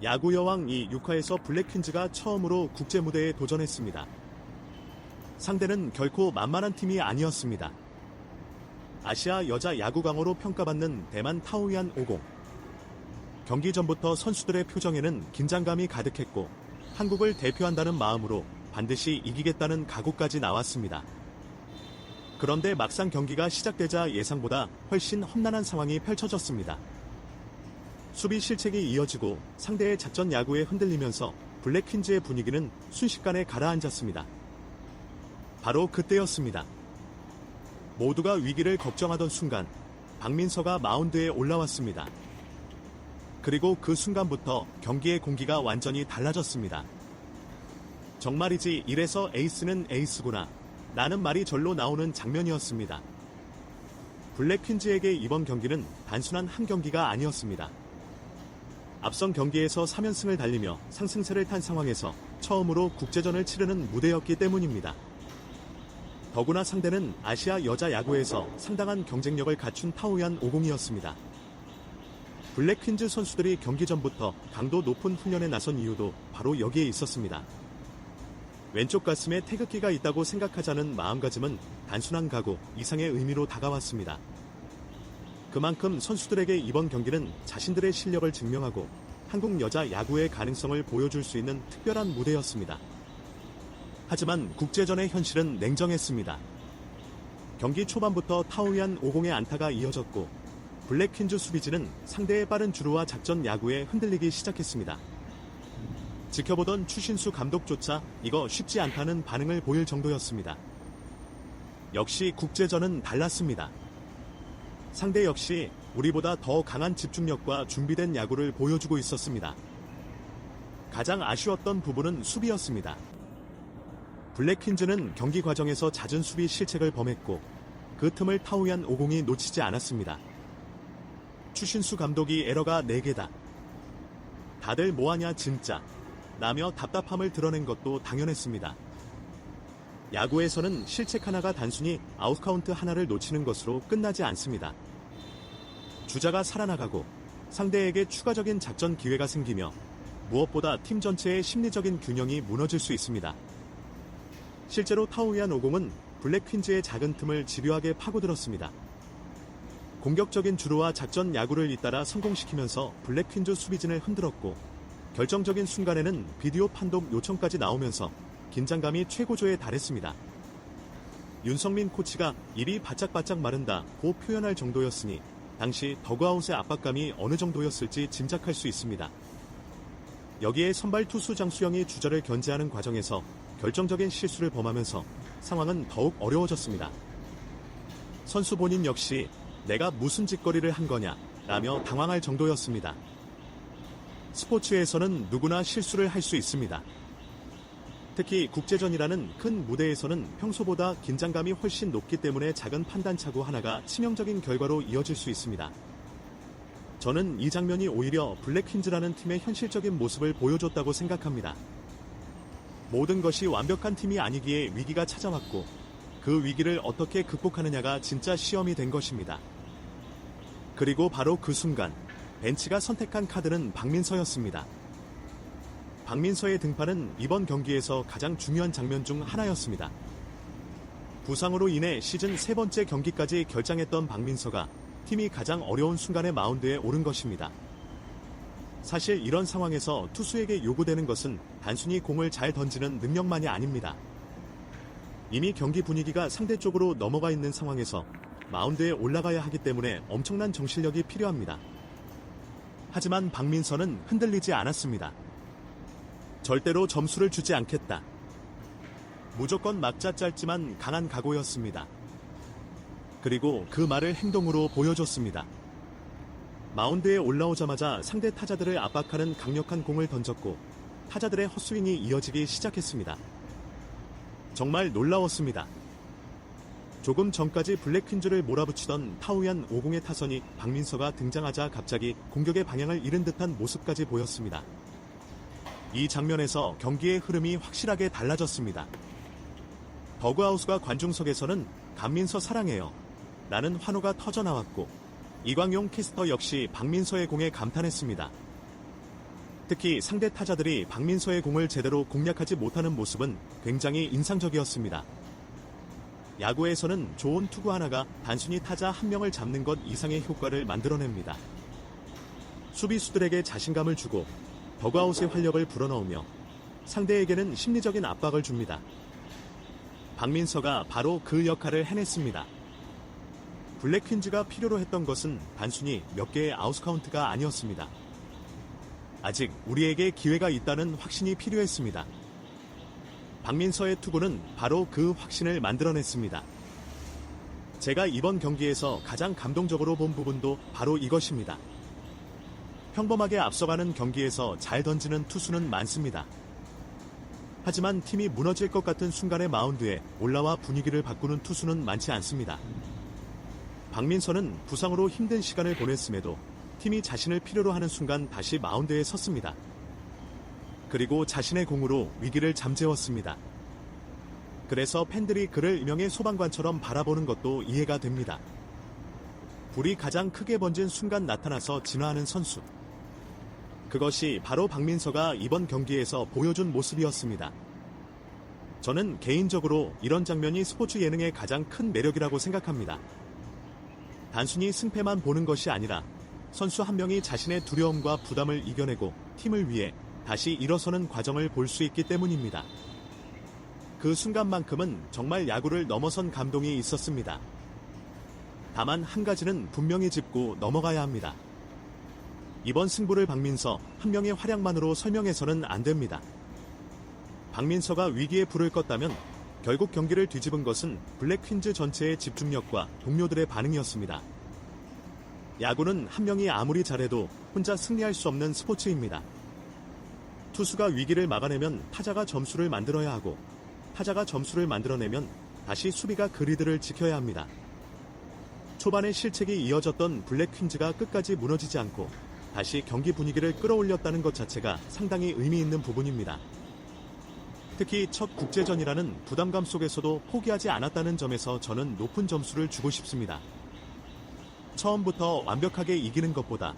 야구 여왕 6화에서 블랙퀸즈가 처음으로 국제 무대에 도전했습니다. 상대는 결코 만만한 팀이 아니었습니다. 아시아 여자 야구 강호로 평가받는 대만 타오유안 50. 경기 전부터 선수들의 표정에는 긴장감이 가득했고 한국을 대표한다는 마음으로 반드시 이기겠다는 각오까지 나왔습니다. 그런데 막상 경기가 시작되자 예상보다 훨씬 험난한 상황이 펼쳐졌습니다. 수비 실책이 이어지고 상대의 작전 야구에 흔들리면서 블랙퀸즈의 분위기는 순식간에 가라앉았습니다. 바로 그때였습니다. 모두가 위기를 걱정하던 순간 박민서가 마운드에 올라왔습니다. 그리고 그 순간부터 경기의 공기가 완전히 달라졌습니다. 정말이지 이래서 에이스는 에이스구나 라는 말이 절로 나오는 장면이었습니다. 블랙퀸즈에게 이번 경기는 단순한 한 경기가 아니었습니다. 앞선 경기에서 3연승을 달리며 상승세를 탄 상황에서 처음으로 국제전을 치르는 무대였기 때문입니다. 더구나 상대는 아시아 여자 야구에서 상당한 경쟁력을 갖춘 타오유안 50이었습니다. 블랙퀸즈 선수들이 경기 전부터 강도 높은 훈련에 나선 이유도 바로 여기에 있었습니다. 왼쪽 가슴에 태극기가 있다고 생각하자는 마음가짐은 단순한 각오 이상의 의미로 다가왔습니다. 그만큼 선수들에게 이번 경기는 자신들의 실력을 증명하고 한국 여자 야구의 가능성을 보여줄 수 있는 특별한 무대였습니다. 하지만 국제전의 현실은 냉정했습니다. 경기 초반부터 타오유안 50의 안타가 이어졌고 블랙퀸즈 수비진은 상대의 빠른 주루와 작전 야구에 흔들리기 시작했습니다. 지켜보던 추신수 감독조차 이거 쉽지 않다는 반응을 보일 정도였습니다. 역시 국제전은 달랐습니다. 상대 역시 우리보다 더 강한 집중력과 준비된 야구를 보여주고 있었습니다. 가장 아쉬웠던 부분은 수비였습니다. 블랙퀸즈는 경기 과정에서 잦은 수비 실책을 범했고 그 틈을 타오유안 50이 놓치지 않았습니다. 추신수 감독이 에러가 4개다. 다들 뭐하냐 진짜 라며 답답함을 드러낸 것도 당연했습니다. 야구에서는 실책 하나가 단순히 아웃카운트 하나를 놓치는 것으로 끝나지 않습니다. 주자가 살아나가고 상대에게 추가적인 작전 기회가 생기며 무엇보다 팀 전체의 심리적인 균형이 무너질 수 있습니다. 실제로 타오유안 50은 블랙퀸즈의 작은 틈을 집요하게 파고들었습니다. 공격적인 주루와 작전 야구를 잇따라 성공시키면서 블랙퀸즈 수비진을 흔들었고 결정적인 순간에는 비디오 판독 요청까지 나오면서 긴장감이 최고조에 달했습니다. 윤성민 코치가 입이 바짝바짝 마른다고 표현할 정도였으니 당시 더그아웃의 압박감이 어느 정도였을지 짐작할 수 있습니다. 여기에 선발 투수 장수영이 주자를 견제하는 과정에서 결정적인 실수를 범하면서 상황은 더욱 어려워졌습니다. 선수 본인 역시 내가 무슨 짓거리를 한 거냐 라며 당황할 정도였습니다. 스포츠에서는 누구나 실수를 할 수 있습니다. 특히 국제전이라는 큰 무대에서는 평소보다 긴장감이 훨씬 높기 때문에 작은 판단착오 하나가 치명적인 결과로 이어질 수 있습니다. 저는 이 장면이 오히려 블랙퀸즈라는 팀의 현실적인 모습을 보여줬다고 생각합니다. 모든 것이 완벽한 팀이 아니기에 위기가 찾아왔고 그 위기를 어떻게 극복하느냐가 진짜 시험이 된 것입니다. 그리고 바로 그 순간 벤치가 선택한 카드는 박민서였습니다. 박민서의 등판은 이번 경기에서 가장 중요한 장면 중 하나였습니다. 부상으로 인해 시즌 3번째 경기까지 결장했던 박민서가 팀이 가장 어려운 순간에 마운드에 오른 것입니다. 사실 이런 상황에서 투수에게 요구되는 것은 단순히 공을 잘 던지는 능력만이 아닙니다. 이미 경기 분위기가 상대 쪽으로 넘어가 있는 상황에서 마운드에 올라가야 하기 때문에 엄청난 정신력이 필요합니다. 하지만 박민서는 흔들리지 않았습니다. 절대로 점수를 주지 않겠다. 무조건 막자 짧지만 강한 각오였습니다. 그리고 그 말을 행동으로 보여줬습니다. 마운드에 올라오자마자 상대 타자들을 압박하는 강력한 공을 던졌고 타자들의 헛스윙이 이어지기 시작했습니다. 정말 놀라웠습니다. 조금 전까지 블랙퀸즈를 몰아붙이던 타오유안 50의 타선이 박민서가 등장하자 갑자기 공격의 방향을 잃은 듯한 모습까지 보였습니다. 이 장면에서 경기의 흐름이 확실하게 달라졌습니다. 더그아웃과 관중석에서는 강민서 사랑해요 라는 환호가 터져나왔고 이광용 캐스터 역시 박민서의 공에 감탄했습니다. 특히 상대 타자들이 박민서의 공을 제대로 공략하지 못하는 모습은 굉장히 인상적이었습니다. 야구에서는 좋은 투구 하나가 단순히 타자 한 명을 잡는 것 이상의 효과를 만들어냅니다. 수비수들에게 자신감을 주고 더그아웃의 활력을 불어넣으며 상대에게는 심리적인 압박을 줍니다. 박민서가 바로 그 역할을 해냈습니다. 블랙 퀸즈가 필요로 했던 것은 단순히 몇 개의 아웃카운트가 아니었습니다. 아직 우리에게 기회가 있다는 확신이 필요했습니다. 박민서의 투구는 바로 그 확신을 만들어냈습니다. 제가 이번 경기에서 가장 감동적으로 본 부분도 바로 이것입니다. 평범하게 앞서가는 경기에서 잘 던지는 투수는 많습니다. 하지만 팀이 무너질 것 같은 순간의 마운드에 올라와 분위기를 바꾸는 투수는 많지 않습니다. 박민서는 부상으로 힘든 시간을 보냈음에도 팀이 자신을 필요로 하는 순간 다시 마운드에 섰습니다. 그리고 자신의 공으로 위기를 잠재웠습니다. 그래서 팬들이 그를 일명의 소방관처럼 바라보는 것도 이해가 됩니다. 불이 가장 크게 번진 순간 나타나서 진화하는 선수. 그것이 바로 박민서가 이번 경기에서 보여준 모습이었습니다. 저는 개인적으로 이런 장면이 스포츠 예능의 가장 큰 매력이라고 생각합니다. 단순히 승패만 보는 것이 아니라 선수 한 명이 자신의 두려움과 부담을 이겨내고 팀을 위해 다시 일어서는 과정을 볼 수 있기 때문입니다. 그 순간만큼은 정말 야구를 넘어선 감동이 있었습니다. 다만 한 가지는 분명히 짚고 넘어가야 합니다. 이번 승부를 박민서 한 명의 활약만으로 설명해서는 안 됩니다. 박민서가 위기에 불을 껐다면 결국 경기를 뒤집은 것은 블랙 퀸즈 전체의 집중력과 동료들의 반응이었습니다. 야구는 한 명이 아무리 잘해도 혼자 승리할 수 없는 스포츠입니다. 투수가 위기를 막아내면 타자가 점수를 만들어야 하고 타자가 점수를 만들어내면 다시 수비가 그 리드를 지켜야 합니다. 초반에 실책이 이어졌던 블랙 퀸즈가 끝까지 무너지지 않고 다시 경기 분위기를 끌어올렸다는 것 자체가 상당히 의미 있는 부분입니다. 특히 첫 국제전이라는 부담감 속에서도 포기하지 않았다는 점에서 저는 높은 점수를 주고 싶습니다. 처음부터 완벽하게 이기는 것보다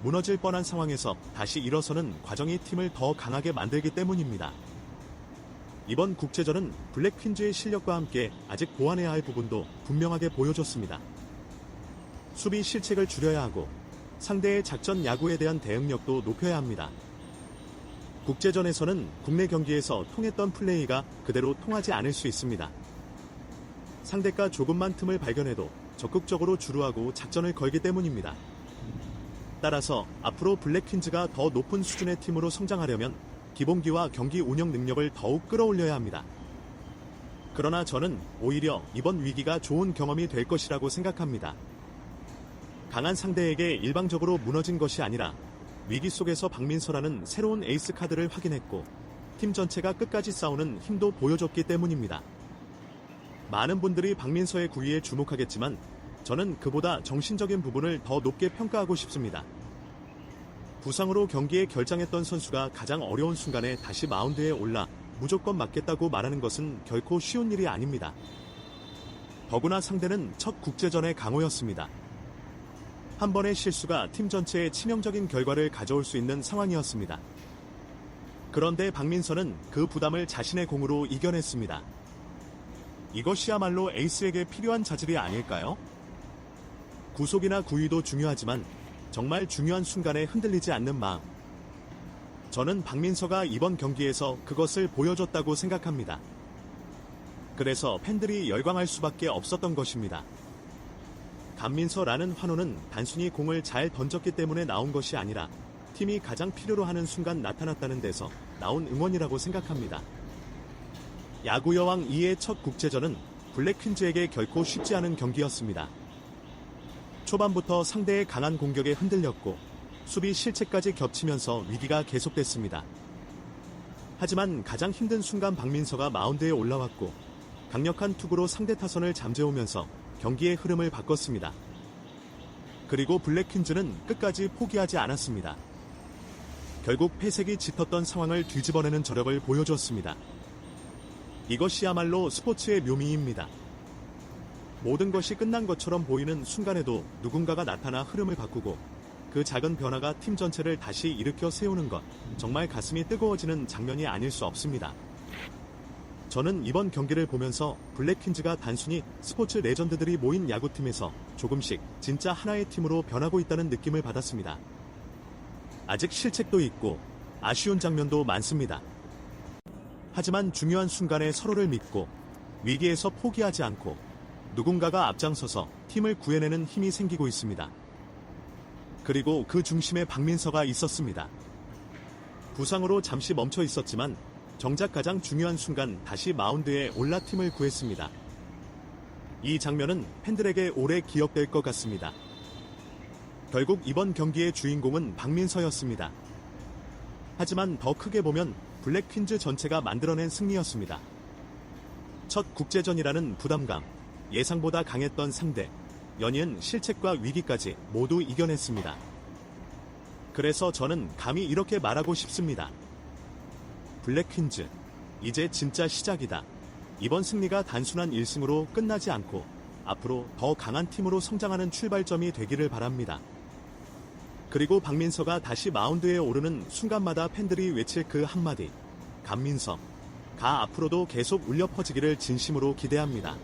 무너질 뻔한 상황에서 다시 일어서는 과정이 팀을 더 강하게 만들기 때문입니다. 이번 국제전은 블랙 퀸즈의 실력과 함께 아직 보완해야 할 부분도 분명하게 보여줬습니다. 수비 실책을 줄여야 하고 상대의 작전 야구에 대한 대응력도 높여야 합니다. 국제전에서는 국내 경기에서 통했던 플레이가 그대로 통하지 않을 수 있습니다. 상대가 조금만 틈을 발견해도 적극적으로 주루하고 작전을 걸기 때문입니다. 따라서 앞으로 블랙 퀸즈가 더 높은 수준의 팀으로 성장하려면 기본기와 경기 운영 능력을 더욱 끌어올려야 합니다. 그러나 저는 오히려 이번 위기가 좋은 경험이 될 것이라고 생각합니다. 강한 상대에게 일방적으로 무너진 것이 아니라 위기 속에서 박민서라는 새로운 에이스 카드를 확인했고 팀 전체가 끝까지 싸우는 힘도 보여줬기 때문입니다. 많은 분들이 박민서의 구위에 주목하겠지만 저는 그보다 정신적인 부분을 더 높게 평가하고 싶습니다. 부상으로 경기에 결장했던 선수가 가장 어려운 순간에 다시 마운드에 올라 무조건 맞겠다고 말하는 것은 결코 쉬운 일이 아닙니다. 더구나 상대는 첫 국제전의 강호였습니다. 한 번의 실수가 팀 전체에 치명적인 결과를 가져올 수 있는 상황이었습니다. 그런데 박민서는 그 부담을 자신의 공으로 이겨냈습니다. 이것이야말로 에이스에게 필요한 자질이 아닐까요? 구속이나 구위도 중요하지만 정말 중요한 순간에 흔들리지 않는 마음. 저는 박민서가 이번 경기에서 그것을 보여줬다고 생각합니다. 그래서 팬들이 열광할 수밖에 없었던 것입니다. 강민서라는 환호는 단순히 공을 잘 던졌기 때문에 나온 것이 아니라 팀이 가장 필요로 하는 순간 나타났다는 데서 나온 응원이라고 생각합니다. 야구 여왕 2의 첫 국제전은 블랙 퀸즈에게 결코 쉽지 않은 경기였습니다. 초반부터 상대의 강한 공격에 흔들렸고 수비 실책까지 겹치면서 위기가 계속됐습니다. 하지만 가장 힘든 순간 박민서가 마운드에 올라왔고 강력한 투구로 상대 타선을 잠재우면서 경기의 흐름을 바꿨습니다. 그리고 블랙 퀸즈는 끝까지 포기하지 않았습니다. 결국 패색이 짙었던 상황을 뒤집어내는 저력을 보여줬습니다. 이것이야말로 스포츠의 묘미입니다. 모든 것이 끝난 것처럼 보이는 순간에도 누군가가 나타나 흐름을 바꾸고 그 작은 변화가 팀 전체를 다시 일으켜 세우는 것, 정말 가슴이 뜨거워지는 장면이 아닐 수 없습니다. 저는 이번 경기를 보면서 블랙퀸즈가 단순히 스포츠 레전드들이 모인 야구팀에서 조금씩 진짜 하나의 팀으로 변하고 있다는 느낌을 받았습니다. 아직 실책도 있고 아쉬운 장면도 많습니다. 하지만 중요한 순간에 서로를 믿고 위기에서 포기하지 않고 누군가가 앞장서서 팀을 구해내는 힘이 생기고 있습니다. 그리고 그 중심에 박민서가 있었습니다. 부상으로 잠시 멈춰 있었지만 정작 가장 중요한 순간 다시 마운드에 올라 팀을 구했습니다. 이 장면은 팬들에게 오래 기억될 것 같습니다. 결국 이번 경기의 주인공은 박민서였습니다. 하지만 더 크게 보면 블랙퀸즈 전체가 만들어낸 승리였습니다. 첫 국제전이라는 부담감, 예상보다 강했던 상대, 연이은 실책과 위기까지 모두 이겨냈습니다. 그래서 저는 감히 이렇게 말하고 싶습니다. 블랙퀸즈, 이제 진짜 시작이다. 이번 승리가 단순한 1승으로 끝나지 않고 앞으로 더 강한 팀으로 성장하는 출발점이 되기를 바랍니다. 그리고 박민서가 다시 마운드에 오르는 순간마다 팬들이 외칠 그 한마디, 감민서, 가 앞으로도 계속 울려 퍼지기를 진심으로 기대합니다.